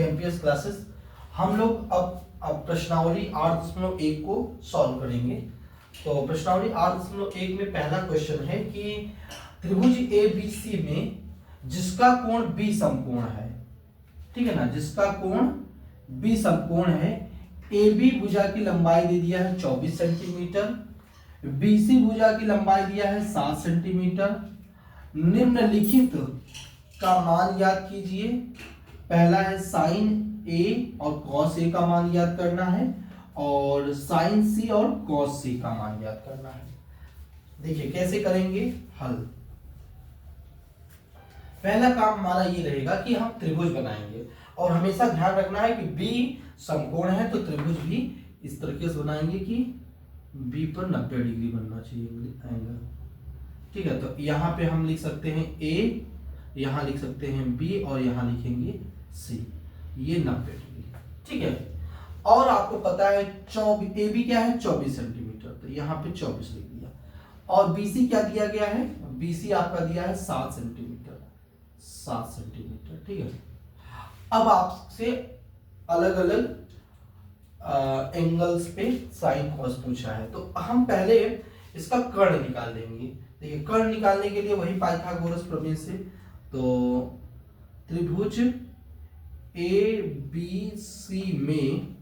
IMPS classes. हम लोग अब प्रश्नावली 8.1 को सॉल्व करेंगे। तो प्रश्नावली 8.1 में पहला क्वेश्चन है कि त्रिभुज ABC में जिसका कोण B समकोण है, ठीक है ना, जिसका कोण B समकोण है, AB भुजा की लंबाई दे दिया है 24 सेंटीमीटर, BC भुजा की लंबाई दिया है 7 सेंटीमीटर। निम्नलिखित का मान याद कीजिए। पहला है साइन A और कॉस A का मान याद करना है, और साइन C और कॉस C का मान याद करना है। देखिए कैसे करेंगे हल। पहला काम हमारा ये रहेगा कि हम त्रिभुज बनाएंगे, और हमेशा ध्यान रखना है कि B समकोण है तो त्रिभुज भी इस तरीके से बनाएंगे कि B पर 90 डिग्री बनना चाहिए एंगल, ठीक है। तो यहाँ पे हम लिख सकते हैं A, यहाँ लिख सकते हैं B और यहाँ लिखेंगे C, ये 90 डिग्री, ठीक है। और आपको पता है AB क्या है 24 सेंटीमीटर, तो यहाँ पे 24 लिख दिया। और BC क्या दिया गया है, BC आपका दिया है 7 सेंटीमीटर, 7 सेंटीमीटर, ठीक है। अब आपसे अलग अलग एंगल्स पे साइन कॉस पूछा है, तो हम पहले इसका कर्ण निकाल देंगे। देखिए कर्ण निकालने के लिए वही पाइथागोरस प्रमेय से, तो त्रिभुज ABC में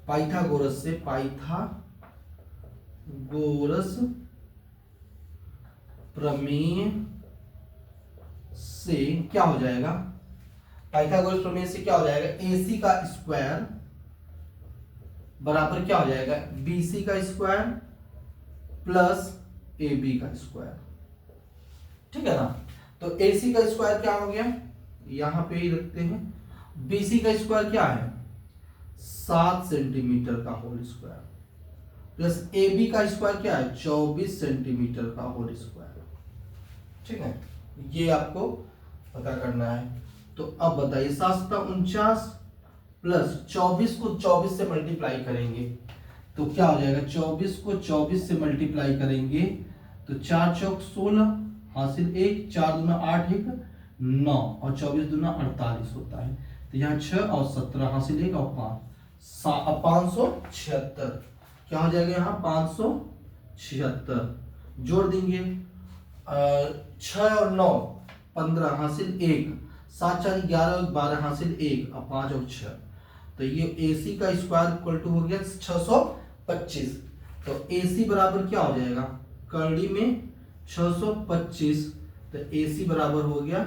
पाइथागोरस से, पाइथागोरस प्रमेय से क्या हो जाएगा, पाइथागोरस प्रमेय से क्या हो जाएगा, AC का स्क्वायर बराबर क्या हो जाएगा, BC का स्क्वायर प्लस AB का स्क्वायर, ठीक है ना। तो AC का स्क्वायर क्या हो गया, यहां पे ही रखते हैं। BC का स्क्वायर क्या है 7 सेंटीमीटर का होल स्क्वायर, प्लस AB का स्क्वायर क्या है 24 सेंटीमीटर का होल स्क्वायर, ठीक है। ये आपको पता करना है। तो अब बताइए 749 प्लस 24 को 24 से मल्टीप्लाई करेंगे तो क्या हो जाएगा, 24 को 24 से मल्टीप्लाई करेंगे तो 4 चौक 16 हासिल 1, 4 दूना 8 1 9 और 24 दूना 48 होता है। तो यहाँ 6 और 17 हासिल 1 और 5 576, क्या हो जाएगा यहाँ 576, जोड़ देंगे 6 और 9 15 हासिल 1, 7 4 11 12 हासिल 1 और 5 और 6, तो ये AC का स्क्वायर इक्वल टू हो गया 625। तो AC बराबर क्या हो जाएगा, करड़ी में 625, तो AC बराबर हो गया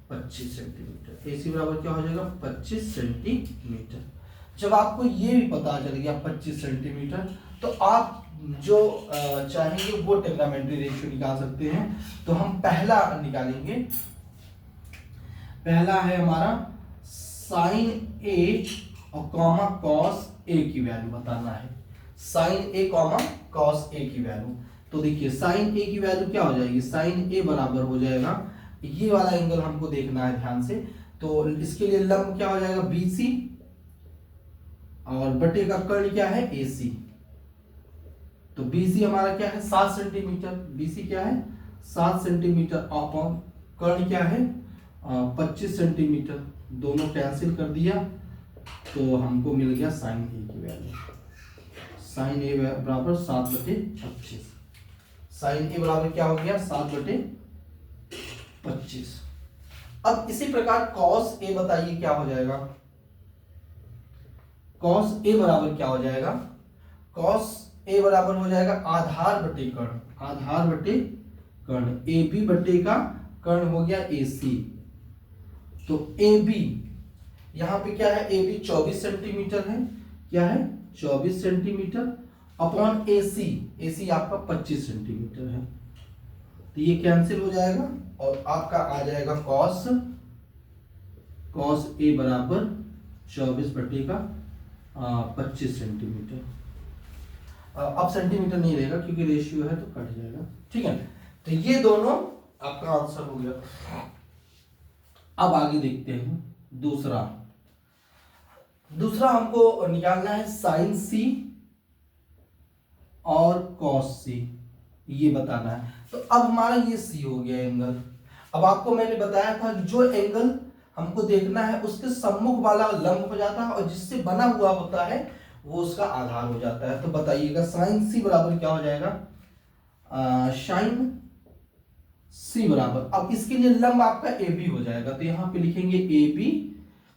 25 सेंटीमीटर। AC बराबर क्या हो जाएगा 25 सेंटीमीटर। जब आपको ये भी पता चल गया 25 सेंटीमीटर, तो आप जो चाहेंगे वो टेग्रामेट्री रेशियो निकाल सकते हैं। तो हम पहला निकालेंगे, पहला है हमारा साइन A और कॉमा कॉस A की वैल्यू बताना है, sine A comma cos A की वैल्यू। तो देखिए साइन A की वैल्यू क्या हो जाएगी, साइन A बराबर हो जाएगा, ये वाला एंगल हमको देखना है ध्यान से। तो इसके लिए लंब क्या हो जाएगा BC, और बटे का कर्ण क्या है AC। तो BC हमारा क्या है 7 सेंटीमीटर, BC क्या है 7 सेंटीमीटर, अपॉन कर्ण क्या है 25 सेंटीमीटर, दोनों कैंसिल कर दिया तो हमको मिल गया साइन A की वैल्यू। साइन A बराबर 7/25, साइन A बराबर क्या हो गया 7/25। अब इसी प्रकार कॉस A बताइए क्या हो जाएगा, कॉस A बराबर क्या हो जाएगा, कॉस A बराबर हो जाएगा आधार बटे कर्ण, आधार बटे कर्ण, AB बटे का कर्ण हो गया AC। तो AB यहां पे क्या है, AB 24 सेंटीमीटर है, क्या है 24 सेंटीमीटर, अपॉन AC, AC आपका 25 सेंटीमीटर है, तो ये कैंसिल हो जाएगा और आपका आ जाएगा कॉस A बराबर 24 बटे का 25 सेंटीमीटर। अब सेंटीमीटर नहीं रहेगा क्योंकि रेशियो है तो कट जाएगा, ठीक है। तो ये दोनों आपका आंसर हो गया। अब आगे देखते हैं दूसरा हमको निकालना है साइन C और कॉस C, ये बताना है। तो अब हमारा ये C हो गया एंगल। अब आपको मैंने बताया था कि जो एंगल हमको देखना है उसके सम्मुख वाला लंब हो जाता है और जिससे बना हुआ होता है वो उसका आधार हो जाता है। तो बताइएगा साइन सी बराबर क्या हो जाएगा, साइन सी बराबर, अब इसके लिए लंब आपका ए बी हो जाएगा, तो यहाँ पे लिखेंगे ए बी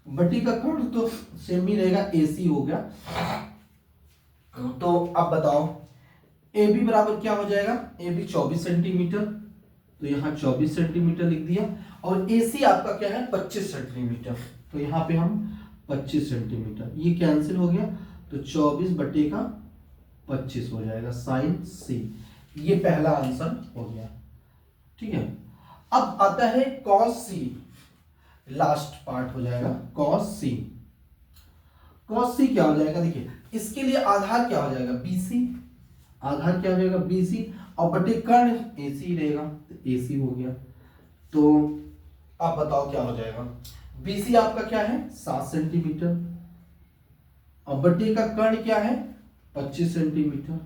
बटी का कर्ण तो सेम ही रहेगा, ए सी हो गया। तो अब बताओ ए बी बराबर क्या हो जाएगा, ए बी 24 सेंटीमीटर, तो यहाँ 24 सेंटीमीटर लिख दिया, और ए सी आपका क्या है 25 सेंटीमीटर, तो यहाँ पे हम 25 सेंटीमीटर, ये कैंसिल हो गया, तो 24 बटे का 25 हो जाएगा साइन सी, ये पहला आंसर हो गया। ठीक है, अब आता है कॉस सी, लास्ट पार्ट हो जाएगा कॉस सी। कॉस सी क्या हो जाएगा, देखिए इसके लिए आधार क्या हो जाएगा बीसी, आधार क्या हो जाएगा बीसी, और बटे कर्ण एसी रहेगा, तो एसी हो गया। तो आप बताओ क्या हो जाएगा, बीसी आपका क्या है 7 सेंटीमीटर, और बटे का कर्ण क्या है 25 सेंटीमीटर,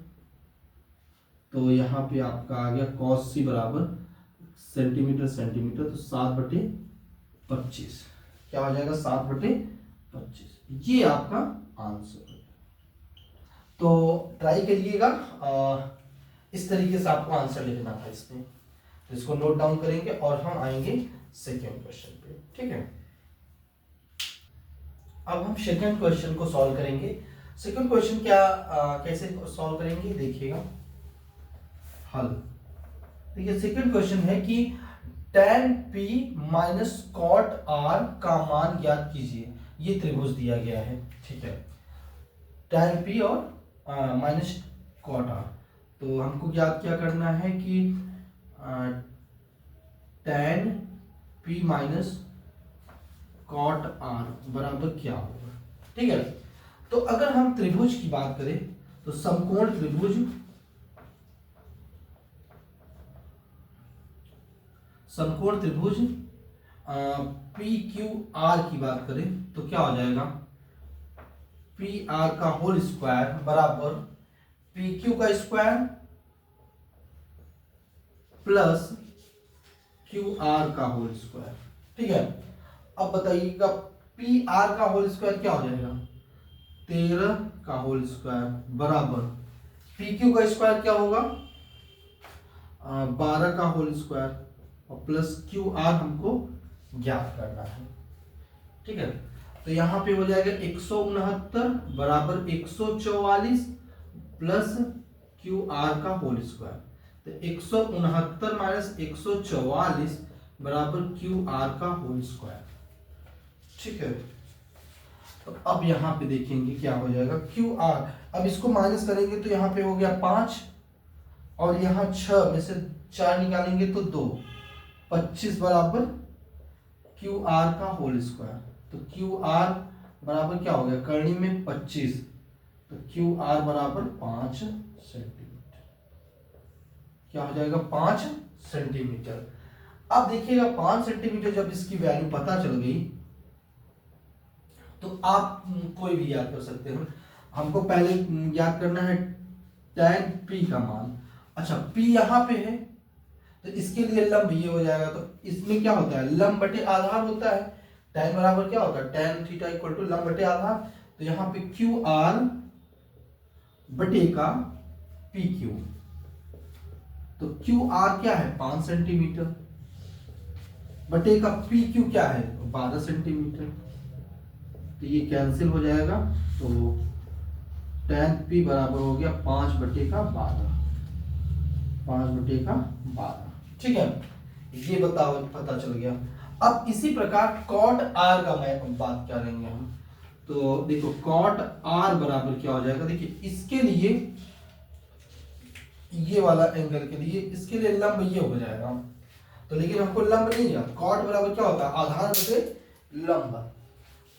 तो यहाँ पे आपका आ गया कॉस सी बराबर सेंटीमीटर सेंटीमीटर, तो 7/25 क्या हो जाएगा 7/25, ये आपका आंसर है। तो ट्राई करिएगा, इस तरीके से आपको आंसर लिखना था इसमें, तो इसको नोट डाउन करेंगे और हम आएंगे सेकेंड क्वेश्चन पे। ठीक है, अब हम सेकेंड क्वेश्चन को सॉल्व करेंगे। सेकेंड क्वेश्चन क्या कैसे सॉल्व करेंगे देखिएगा, हल देखिए सेकेंड क्वेश्चन है कि tan p minus cot r का मान ज्ञात कीजिए, ये त्रिभुज दिया गया है। ठीक है, tan p और माइनस कॉट r, तो हमको ज्ञात क्या करना है कि tan p minus cot r बराबर क्या होगा। ठीक है, तो अगर हम त्रिभुज की बात करें तो समकोण त्रिभुज, समकोण त्रिभुज पी क्यू आर की बात करें तो क्या हो जाएगा, पी आर का होल स्क्वायर बराबर पी क्यू का स्क्वायर प्लस क्यू आर का होल स्क्वायर। ठीक है, अब बताइएगा पी आर का होल स्क्वायर क्या हो जाएगा 13 का होल स्क्वायर बराबर पी क्यू का स्क्वायर क्या होगा 12 का होल स्क्वायर, और प्लस क्यू आर हमको ज्ञात करना है। ठीक है, तो यहां पे हो जाएगा 169 बराबर 144 प्लस क्यू आर का होल स्क्वायर, तो 169 माइनस 144 बराबर क्यू आर का होल स्क्वायर। ठीक है, तो अब यहां पे देखेंगे क्या हो जाएगा क्यू आर, अब इसको माइनस करेंगे तो यहां पे हो गया 5, और यहां 6 में से 4 निकालेंगे तो 2, 25 बराबर क्यू आर का होल स्क्वायर, तो क्यू आर बराबर क्या हो गया कर्णी में 25, तो क्यू आर बराबर 5 सेंटीमीटर, क्या हो जाएगा 5 सेंटीमीटर। अब देखिएगा 5 सेंटीमीटर जब इसकी वैल्यू पता चल गई तो आप कोई भी याद कर सकते हैं। हमको पहले याद करना है tan p का मान, अच्छा p यहाँ पे है तो इसके लिए लंब ये हो जाएगा, तो इसमें क्या होता है लंब बटे आधार होता है, tan बराबर क्या होता है tan थीटा इक्वल टू लंब बटे आधार, तो यहाँ पे क्यू आर बटे का पी क्यू, तो क्यू आर क्या है 5 सेंटीमीटर बटे का पी क्यू क्या है 12 सेंटीमीटर, तो ये कैंसिल हो जाएगा, तो tan p बराबर हो गया 5 बटे का 12, 5 बटे का 12। ठीक है, ये बताओ पता चल गया। अब इसी प्रकार cot r का मैं बात करेंगे हम, तो देखो cot r बराबर क्या हो जाएगा, देखिए इसके लिए ये वाला एंगल के लिए इसके लिए लंब ये हो जाएगा, तो लेकिन हमको लंब नहीं है, cot बराबर क्या होता है आधार बटे लंब,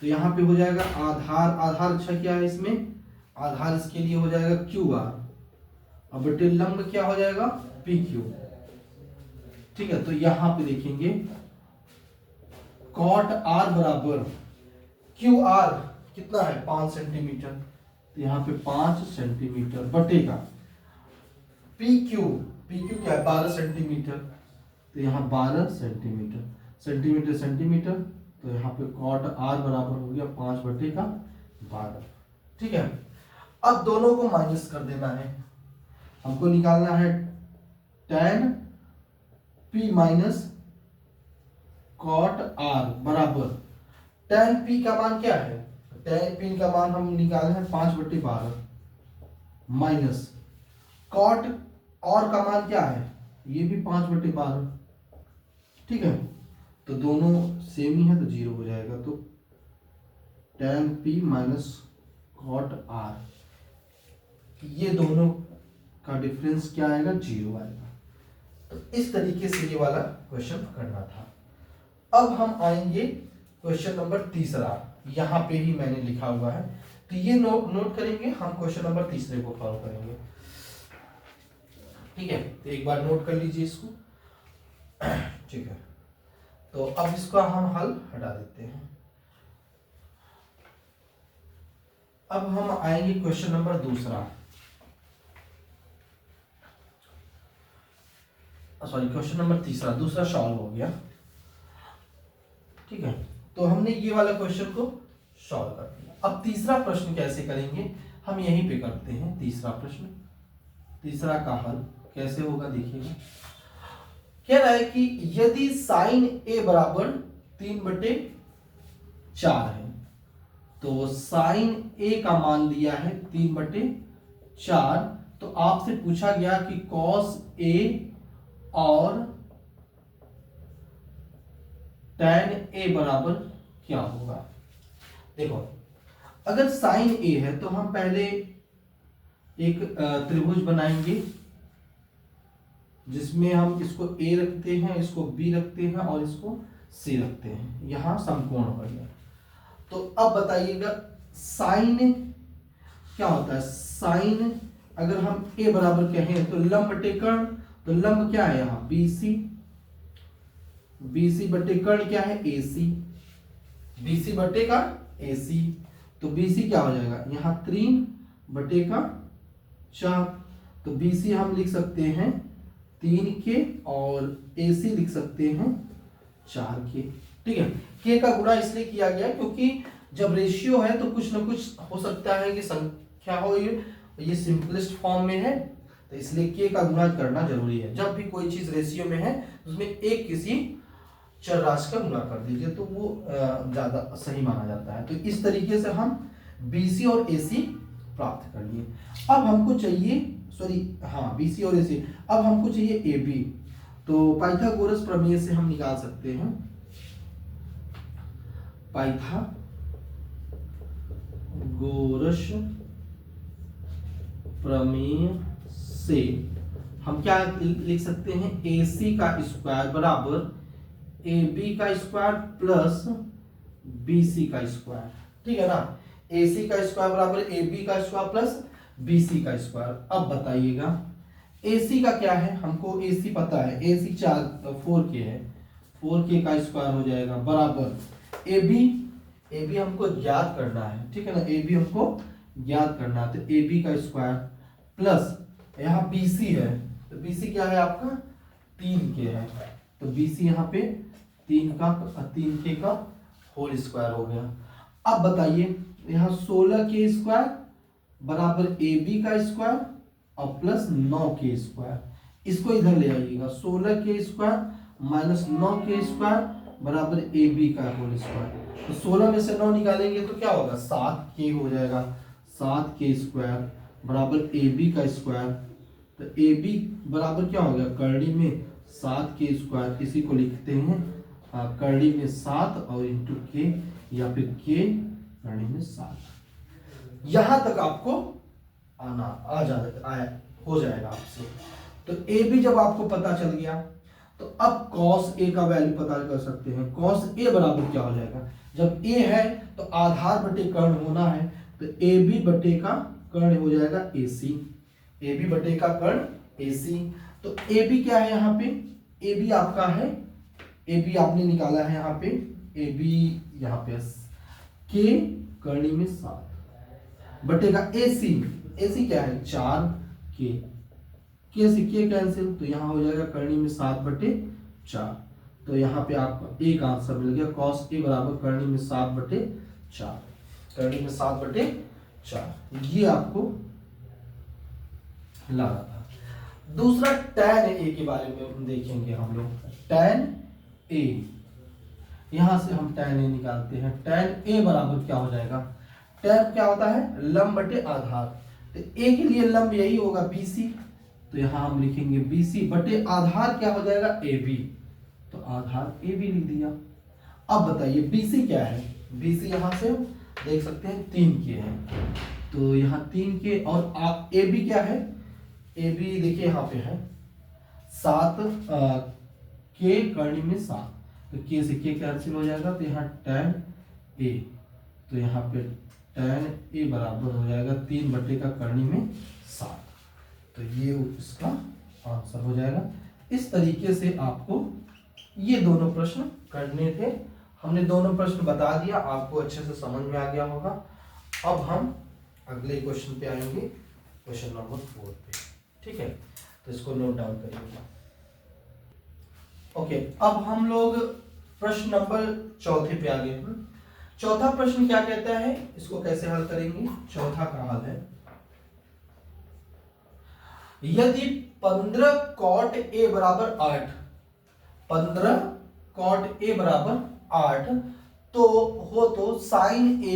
तो यहाँ पे हो जाएगा आधार, आधार अच्छा क्या है इसमें आधार इसके लिए हो जाएगा क्यू आर, अब बटे लंब क्या हो जाएगा पी क्यू। ठीक है, तो यहां पे देखेंगे कॉट आर बराबर क्यू आर कितना है 5 सेंटीमीटर, तो यहाँ पे 5 सेंटीमीटर बटेगा पी क्यू क्या है 12 सेंटीमीटर, तो यहाँ 12 सेंटीमीटर, सेंटीमीटर सेंटीमीटर तो यहाँ पे कॉट आर बराबर हो गया 5/12। ठीक है, अब दोनों को माइनस कर देना है। हमको निकालना है tan p minus cot R बराबर tan p का मान क्या है, tan p का मान हम निकाले हैं 5/12 माइनस कॉट और का मान क्या है, ये भी 5/12। ठीक है, तो दोनों सेम ही है तो 0 हो जाएगा। तो tan p minus cot R, ये दोनों का डिफरेंस क्या आएगा, 0 आएगा। तो इस तरीके से ये वाला क्वेश्चन करना था। अब हम आएंगे क्वेश्चन नंबर तीसरा, यहां पे ही मैंने लिखा हुआ है, तो ये नोट करेंगे, हम क्वेश्चन नंबर तीसरे को फॉलो करेंगे। ठीक है, तो एक बार नोट कर लीजिए इसको। ठीक है, तो अब इसका हम हल हटा देते हैं। अब हम आएंगे क्वेश्चन नंबर दूसरा, सॉरी क्वेश्चन नंबर तीसरा, दूसरा सॉल्व हो गया। ठीक है, तो हमने ये वाला क्वेश्चन को सॉल्व कर दिया। अब तीसरा प्रश्न कैसे करेंगे, हम यहीं पे करते हैं। तीसरा प्रश्न, तीसरा का हल कैसे होगा देखिएगा। कह रहा है कि यदि साइन ए बराबर 3/4 है, तो साइन ए का मान दिया है 3/4, तो आपसे पूछा गया कि कॉस ए और tan ए बराबर क्या होगा। देखो, अगर साइन ए है तो हम पहले एक त्रिभुज बनाएंगे जिसमें हम इसको ए रखते हैं, इसको बी रखते हैं और इसको सी रखते हैं। यहां समकोण हो गया। तो अब बताइएगा साइन क्या होता है। साइन अगर हम ए बराबर कहें तो लंब बटे कर्ण, तो लंब क्या है यहाँ BC, BC बटे कर्ण क्या है AC, BC बटे का AC, तो BC क्या हो जाएगा यहाँ 3/4, तो BC हम लिख सकते हैं 3 के और AC लिख सकते हैं 4 के। ठीक है, K का गुणा इसलिए किया गया क्योंकि जब रेशियो है तो कुछ ना कुछ हो सकता है कि संख्या हो, ये सिंपलेस्ट फॉर्म में है, तो इसलिए K का गुणा करना जरूरी है। जब भी कोई चीज रेशियो में है उसमें एक किसी चर राशि का गुणा कर दीजिए तो वो ज्यादा सही माना जाता है। तो इस तरीके से हम BC और AC प्राप्त कर लिए। अब हमको चाहिए BC और AC, अब हमको चाहिए AB। तो पाइथागोरस प्रमेय से हम निकाल सकते हैं। पाइथागोरस प्रमेय से हम क्या लिख सकते हैं, AC का स्क्वायर बराबर AB का स्क्वायर प्लस BC का स्क्वायर। ठीक है ना, AC का स्क्वायर बराबर AB का स्क्वायर प्लस BC का स्क्वायर। अब बताइएगा AC का क्या है, हमको AC पता है, AC 4K है, 4K का स्क्वायर हो जाएगा बराबर AB हमको ज्ञात करना है। ठीक है ना, AB हमको ज्ञात करना है, तो AB का स्क्वायर प्लस यहाँ BC है, तो BC क्या है आपका 3K है, तो BC यहाँ पे 3K का होल स्क्वायर हो गया। अब बताइए यहाँ 16K स्क्वायर बराबर AB का स्क्वायर और प्लस 9K स्क्वायर, इसको इधर ले आइएगा। 16K square minus 9K square बराबर AB का होल स्क्वायर, तो 16 में से 9 निकालेंगे तो क्या होगा 7K हो जाएगा। 7K स्क्वायर बराबर AB का स्क्वायर, तो AB बराबर क्या हो गया कर्णी में 7K स्क्वायर, इसी को लिखते हैं कर्णी में 7 और इंटू K या फिर K कर्णी में 7। यहां तक आपको आया हो जाएगा आपसे। तो AB जब आपको पता चल गया तो अब cos A का वैल्यू पता कर सकते हैं। cos A बराबर क्या हो जाएगा, जब A है तो आधार बटे कर्ण होना है, तो AB बटे का कर्ण हो जाएगा AC, AB बटे का कर्ण AC। तो AB क्या है यहाँ पे, AB आपका है, AB आपने निकाला है यहाँ पे, AB यहाँ पे K कर्णी में 7 बटे का AC क्या है 4K, K से K कैंसिल, तो यहाँ हो जाएगा कर्णी में 7/4, तो यहाँ पे आपको एक आंसर मिल गया, कॉस ए बराबर करनी में 7/4, करनी में 7/4, ये आपको लाना था। दूसरा tan ए के बारे में देखेंगे हम लोग। tan ए, यहां से हम tan ए निकालते हैं। tan ए बराबर क्या हो जाएगा, tan क्या होता है, लंब बटे आधार, तो ए के लिए लंब यही होगा BC, तो यहां हम लिखेंगे BC बटे आधार क्या हो जाएगा AB, तो आधार AB लिख दिया। अब बताइए BC क्या है, BC यहां से देख सकते हैं 3K है, तो यहाँ 3K, और AB क्या है, AB देखिए यहाँ पे है 7, K करनी में 7, तो K से K कैंसिल हो जाएगा, तो यहाँ tan A, तो यहाँ पे tan A बराबर हो जाएगा 3 का करनी में 7, तो ये इसका आंसर हो जाएगा। इस तरीके से आपको ये दोनों प्रश्न करने थे। हमने दोनों प्रश्न बता दिया, आपको अच्छे से समझ में आ गया होगा। अब हम अगले क्वेश्चन पे आएंगे, क्वेश्चन नंबर 4 पे, ठीक है, तो इसको नोट डाउन करिएगा। ओके, अब हम लोग प्रश्न नंबर 4 पे आ गए हैं। चौथा प्रश्न क्या कहता है, इसको कैसे हल करेंगे। चौथा का हल है, यदि 15 cot A बराबर 8, 15 cot A बराबर 8 तो हो तो sin A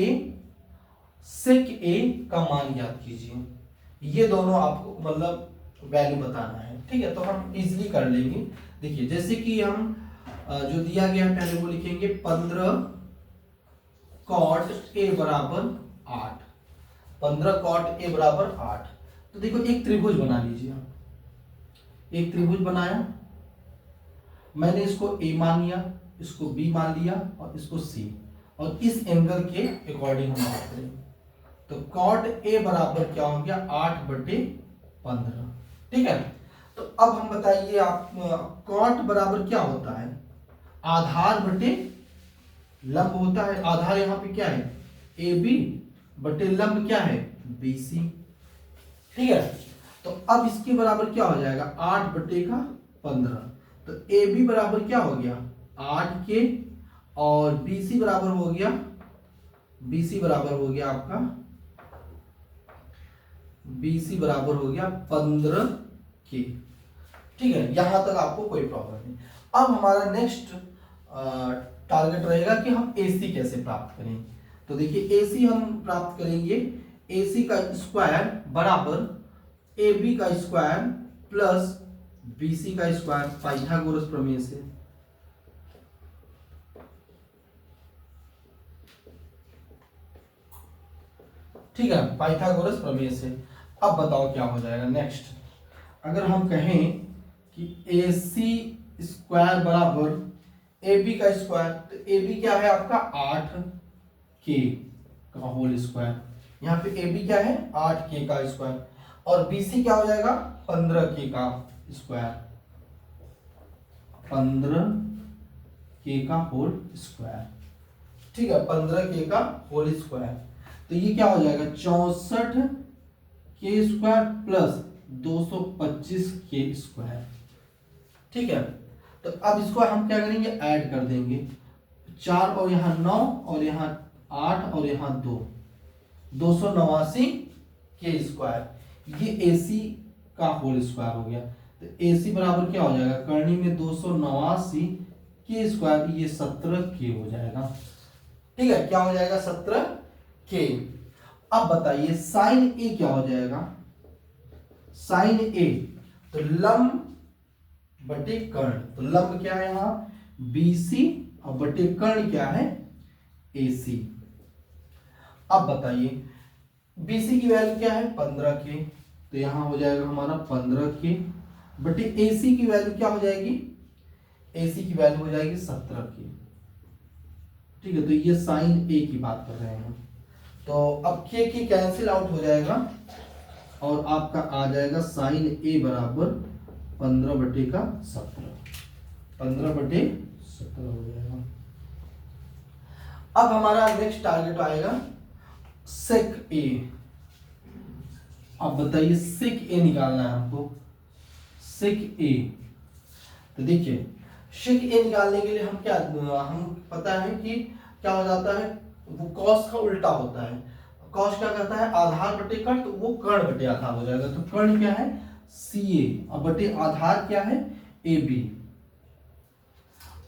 sec A का मान ज्ञात कीजिए। ये दोनों आपको मतलब वैल्यू बताना है, ठीक है, तो हम इजीली कर लेंगे। देखिए जैसे कि हम जो दिया गया है पहले वो लिखेंगे 15 cot A बराबर 8, 15 cot A बराबर 8, तो देखो एक त्रिभुज बना लीजिए आप, एक त्रिभुज बनाया, मैंने इसको A मान लिया, इसको B मान लिया और इसको C, और इस एंगल के अकॉर्डिंग हम बात करें तो cot A बराबर क्या हो गया 8/15, ठीक है। तो अब हम बताइए आप cot बराबर क्या होता है, आधार बटे लंब होता है। आधार यहाँ पे क्या है AB बटे लंब क्या है BC, ठीक है। तो अब इसके बराबर क्या हो जाएगा 8/15, तो AB बराबर क्या हो गया 8K और BC बराबर हो गया, BC बराबर हो गया आपका, BC बराबर हो गया 15K, ठीक है। यहां तक आपको कोई प्रॉब्लम नहीं। अब हमारा नेक्स्ट टारगेट रहेगा कि हम AC कैसे प्राप्त करें। तो देखिए AC हम प्राप्त करेंगे, AC का स्क्वायर बराबर AB का स्क्वायर प्लस BC का स्क्वायर, पाइथागोरस प्रमेय से। ठीक है, पाइथागोरस प्रमेय से। अब बताओ क्या हो जाएगा नेक्स्ट, अगर हम कहें कि AC स्क्वायर बराबर AB का स्क्वायर, तो AB क्या है आपका 8K का होल स्क्वायर, यहाँ पे AB क्या है 8K का स्क्वायर, और BC क्या हो जाएगा 15K का स्क्वायर, 15K का होल स्क्वायर, ठीक है, 15K का होल स्क्वायर। तो ये क्या हो जाएगा 64K square plus 225K square, ठीक है। तो अब इसको हम क्या करेंगे ऐड कर देंगे, 4 और यहाँ 9 और यहाँ 8 और यहाँ 2, 289K स्क्वायर, ये AC का होल स्क्वायर हो गया। तो AC बराबर क्या हो जाएगा करनी में 289K स्क्वायर, ये 17K हो जाएगा, ठीक है, क्या हो जाएगा 17K। अब बताइए साइन A क्या हो जाएगा, साइन A तो लंब बटे कर्ण, तो लंब क्या है यहाँ BC और बटे कर्ण क्या है AC। अब बताइए BC की वैल्यू क्या है 15K, तो यहां हो जाएगा हमारा 15K बटे AC की वैल्यू क्या हो जाएगी, AC की वैल्यू हो जाएगी 17K, ठीक है। तो ये साइन A की बात कर रहे हैं, तो अब K की कैंसिल आउट हो जाएगा और आपका आ जाएगा साइन A बराबर 15/17, 15/17 हो जाएगा। अब हमारा नेक्स्ट टारगेट आएगा सेक A। अब बताइए सेक A निकालना है हमको, सेक A। तो देखिए सेक ए निकालने के लिए हम क्या, हम पता है कि क्या हो जाता है, वो कॉस का उल्टा होता है। कॉस क्या करता है, आधार बटे कर्ण, तो वो कर्ण बटे आधार हो जाएगा। तो कर्ण क्या है, सी ए, और बटे आधार क्या है, ए बी।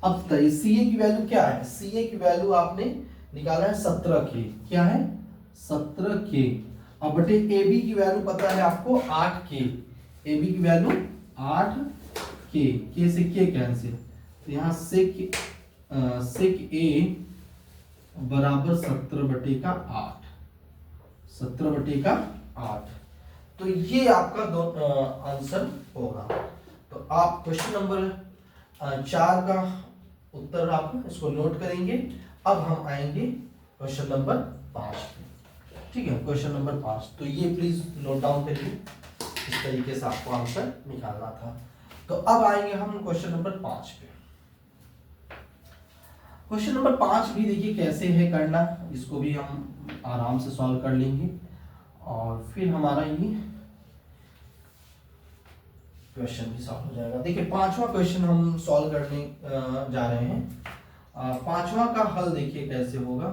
अब बताइए सी ए की वैल्यू क्या है, सी ए की वैल्यू आपने निकाला है 17 के, क्या है 17 के, और बटे ए बी की वैल्यू पता है आपको 8 के, ए बी की वैल्यू 8 के से के कैंसिल, तो यहाँ सेक ए बराबर 17 बटे का 8, 17 बटे का 8। तो ये आपका आंसर होगा। तो आप क्वेश्चन नंबर 4 का उत्तर आप इसको नोट करेंगे। अब हम आएंगे क्वेश्चन नंबर 5 पे, ठीक है, क्वेश्चन नंबर 5। तो ये प्लीज नोट डाउन करिए, इस तरीके से आपको आंसर निकालना था। तो अब आएंगे हम क्वेश्चन नंबर 5 पे। क्वेश्चन नंबर 5 भी देखिए कैसे है करना, इसको भी हम आराम से सॉल्व कर लेंगे और फिर हमारा ये क्वेश्चन भी सॉल्व हो जाएगा। देखिए 5वां क्वेश्चन हम सॉल्व करने जा रहे हैं। 5वां का हल देखिए कैसे होगा।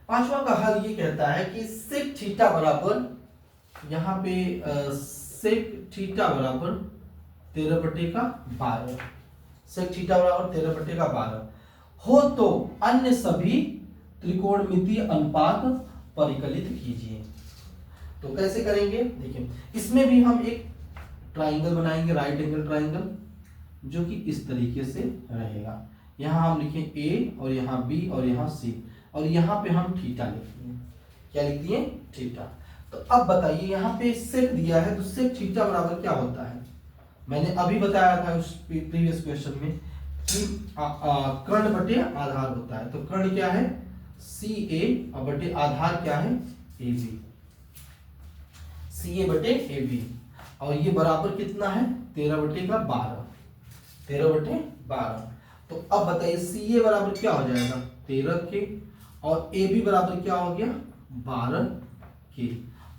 5वां का हल ये कहता है कि सेक थीटा बराबर, यहाँ पे सेक थीटा बराबर 13 बटे का 12, सेक थीटा बराबर 13 बटे का 12 हो तो अन्य सभी त्रिकोणमितीय अनुपात परिकलित कीजिए। तो कैसे करेंगे, देखिए इसमें भी हम एक ट्राइंगल बनाएंगे, राइट एंगल ट्राइंगल, जो कि इस तरीके से रहेगा। यहाँ हम लिखें ए, और यहाँ बी, और यहाँ सी, और यहाँ पे हम थीटा लिख दिए। क्या लिख दिए, थीटा। तो अब बताइए यहाँ पे सेक दिया है, तो सेक थीटा बराबर क्या होता है। मैंने अभी बताया था उस प्रीवियस क्वेश्चन में कि कर्ण बटे आधार होता है। तो कर्ण क्या है, सी ए, और बटे आधार क्या है, ए बी, सी ए बटे ए बी, और ये बराबर कितना है, 13 बटे का 12, 13 बटे 12। तो अब बताइए सी ए बराबर क्या हो जाएगा, 13 के, और ए बी बराबर क्या हो गया, 12 के।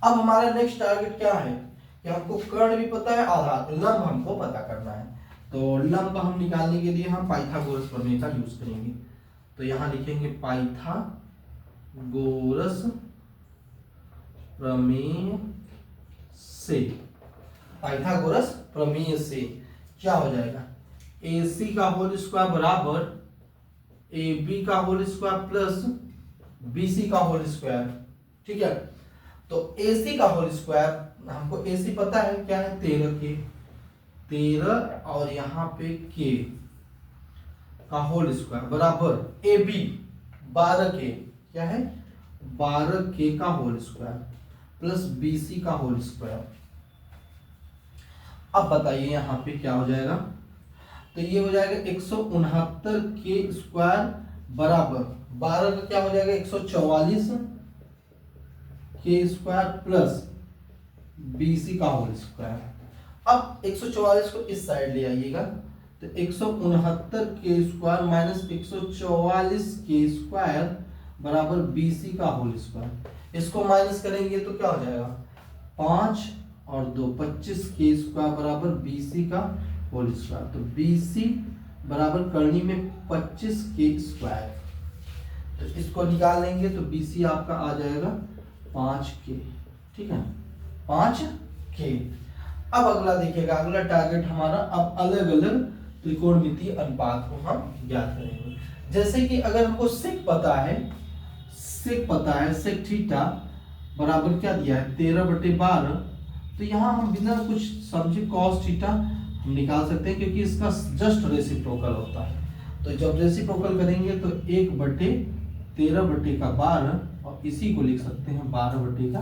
अब हमारा नेक्स्ट टारगेट क्या है कि हमको कर्ण भी पता है, आधार, लंब हमको पता करना है। तो लंब हम निकालने के लिए हम पाइथागोरस प्रमेय का यूज करेंगे। तो यहां लिखेंगे पाइथागोरस प्रमेय से, पाइथागोरस प्रमेय से क्या हो जाएगा, AC का होल स्क्वायर बराबर AB का होल स्क्वायर प्लस BC का होल स्क्वायर, ठीक है। तो AC का होल स्क्वायर, हमको AC पता है क्या है, 13 के, 13, और यहाँ पे K का होल स्क्वायर बराबर AB 12 के, क्या है 12 के का होल स्क्वायर प्लस BC का होल स्क्वायर। अब बताइए यहाँ पे क्या हो जाएगा, तो ये हो जाएगा 169 के स्क्वायर बराबर 12 का क्या हो जाएगा, 144 के स्क्वायर प्लस BC का होल स्क्वायर। अब 144 को इस साइड ले आइएगा, तो 169 के स्क्वायर माइनस 144 के स्क्वायर बराबर BC का होल स्क्वायर। इसको माइनस करेंगे तो क्या हो जाएगा, 5 और 2 25 के स्क्वायर बराबर BC का होल स्क्वायर। तो BC बराबर करनी में 25 के स्क्वायर, तो इसको निकाल लेंगे तो BC आपका आ जाएगा 5 के, ठीक है 5 के। अब अगला देखिएगा, अगला टारगेट हमारा, अब अलग अलग त्रिकोणमितीय अनुपात को हम ज्ञात करेंगे। जैसे कि अगर हमको सेक पता है, सेक थीटा बराबर क्या दिया है, 13 बटे 12, तो यहाँ हम बिना कुछ समझे कॉस थीटा हम निकाल सकते हैं, क्योंकि इसका जस्ट रेसिप्रोकल होता है। तो जब रेसिप्रोकल करेंगे तो 1 बटे 13 बटे का 12, और इसी को लिख सकते हैं 12 बटे का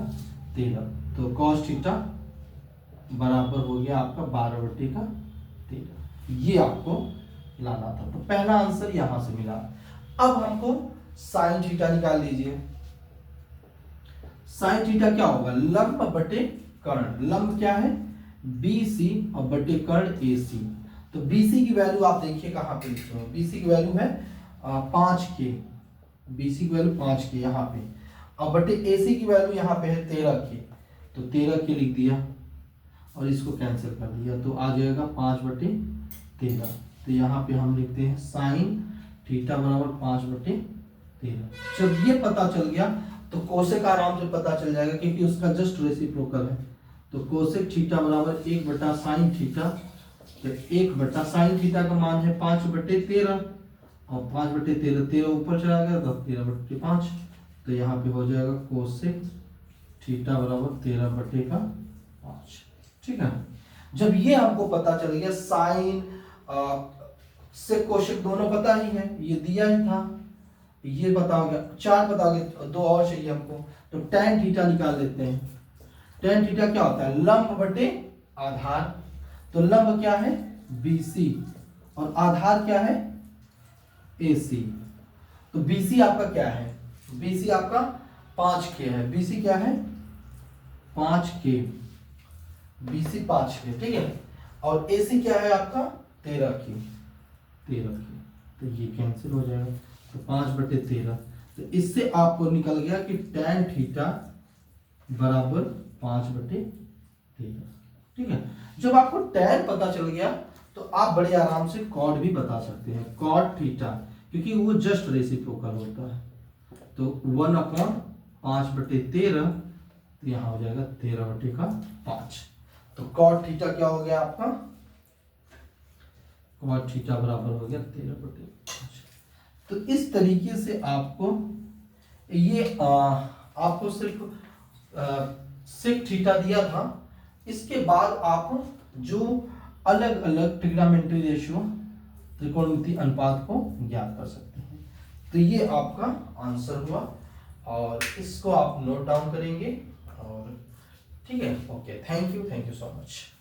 13। तो कॉस थीटा बराबर हो गया आपका 12 बटे का 13। ये आपको लाना था, तो पहला आंसर यहां से मिला। अब हमको साइन थीटा निकाल लीजिए। साइन थीटा क्या होगा, लंब बटे कर्ण। लंब क्या है, BC, और बटे कर्ण AC। तो BC की वैल्यू आप देखिए कहां पे लिखे हैं, BC की वैल्यू है 5 के, BC की वैल्यू 5 के यहाँ पे, और बटे AC की वैल्यू यहाँ पे है 13 के, तो 13 के लिख दिया और इसको कैंसिल कर दिया, तो आ जाएगा 5 बटे 13, तो यहाँ पे हम लिखते हैं साइन थीटा बराबर 5/13। जब ये पता चल गया तो कोसेक आराम से पता चल जाएगा क्योंकि उसका जस्ट रेसिप्रोकल है। तो कोसेक थीटा बराबर 1/साइन थीटा, तो 1/साइन थीटा का मान है 5/13 और 5/13 13 ऊपर चला गया तो 13/5। तो यहाँ पे हो जाएगा कोसेक थीटा बराबर 13/5। ठीक है, जब ये आपको पता चल गया, साइन से कोसेक दोनों पता ही है, ये दिया ही था, ये पता हो गया, 4 पता हो गया, 2 और चाहिए हमको। तो tan थीटा निकाल लेते हैं। tan थीटा क्या होता है? लंब बटे आधार। तो लंब क्या है? BC और आधार क्या है? AC। तो BC आपका क्या है? BC आपका 5K है। BC क्या है? 5K। BC 5K, ठीक है। और AC क्या है आपका? 13K। तो ये कैंसिल हो जाएगा, तो 5/13। तो इससे आपको निकल गया कि tan थीटा बराबर 5/13। ठीक है, जब आपको tan पता चल गया तो आप बड़े आराम से कॉड भी बता सकते हैं, कॉड थीटा, क्योंकि वो जस्ट रेसिप्रोकल होता है। तो 1/5/13, तो यहां हो जाएगा 13/5। तो कॉड थीटा क्या हो गया आपका? कॉड थीटा बराबर हो गया 13/5। तो इस तरीके से आपको ये आपको सिर्फ सेक थीटा दिया था। इसके बाद आप जो अलग अलग ट्रिग्नोमेट्री रेशियो, त्रिकोणमिति अनुपात को ज्ञात कर सकते हैं। तो ये आपका आंसर हुआ और इसको आप नोट डाउन करेंगे। और ठीक है, okay, thank you so much.